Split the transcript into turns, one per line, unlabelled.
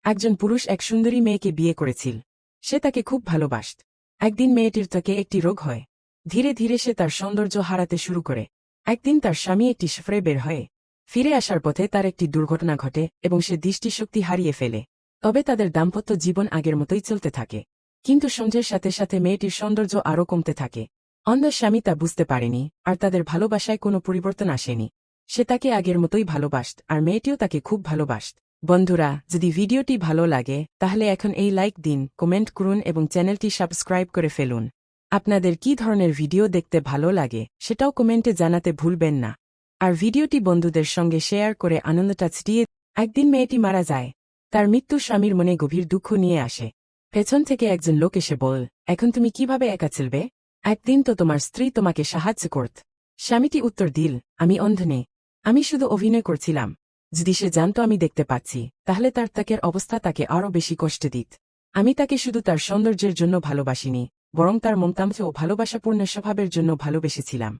একজন পুরুষ এক সুন্দরী মেয়েকে বিয়ে করেছিল। সে তাকে খুব ভালোবাসত। একদিন মেয়েটির ত্বকে একটি রোগ হয়। ধীরে ধীরে সে তার সৌন্দর্য হারাতে শুরু করে। একদিন তার স্বামী একটি সফরে বের হয়ে ফিরে আসার পথে তার একটি দুর্ঘটনা ঘটে এবং সে দৃষ্টিশক্তি হারিয়ে ফেলে। তবে তাদের দাম্পত্য জীবন আগের মতোই চলতে থাকে। কিন্তু সন্ধ্যের সাথে সাথে মেয়েটির সৌন্দর্য আরও কমতে থাকে। অন্ধ স্বামী তা বুঝতে পারেনি, আর তাদের ভালোবাসায় কোনো পরিবর্তন আসেনি। সে তাকে আগের মতোই ভালোবাসত, আর মেয়েটিও তাকে খুব ভালোবাসত। বন্ধুরা, যদি ভিডিওটি ভালো লাগে তাহলে এখন এই লাইক দিন, কমেন্ট করুন এবং চ্যানেলটি সাবস্ক্রাইব করে ফেলুন। আপনাদের কী ধরনের ভিডিও দেখতে ভালো লাগে সেটাও কমেন্টে জানাতে ভুলবেন না। আর ভিডিওটি বন্ধুদের সঙ্গে শেয়ার করে আনন্দটা ছিটিয়ে। একদিন মেয়েটি মারা যায়। তার মৃত্যু স্বামীর মনে গভীর দুঃখ নিয়ে আসে। পেছন থেকে একজন লোক এসে বল, এখন তুমি কিভাবে একা চলবে? একদিন তো তোমার স্ত্রী তোমাকে সাহায্য করত। স্বামীটি উত্তর দিল, আমি অন্ধ নই, আমি শুধু অভিনয় করছিলাম। যদি সে জানত আমি দেখতে পাচ্ছি, তাহলে তার ত্বকের অবস্থা তাকে আরও বেশি কষ্ট দিত। আমি তাকে শুধু তার সৌন্দর্যের জন্য ভালোবাসিনি, বরং তার মমতাংশ ও ভালোবাসাপূর্ণ স্বভাবের জন্য ভালোবেসেছিলাম।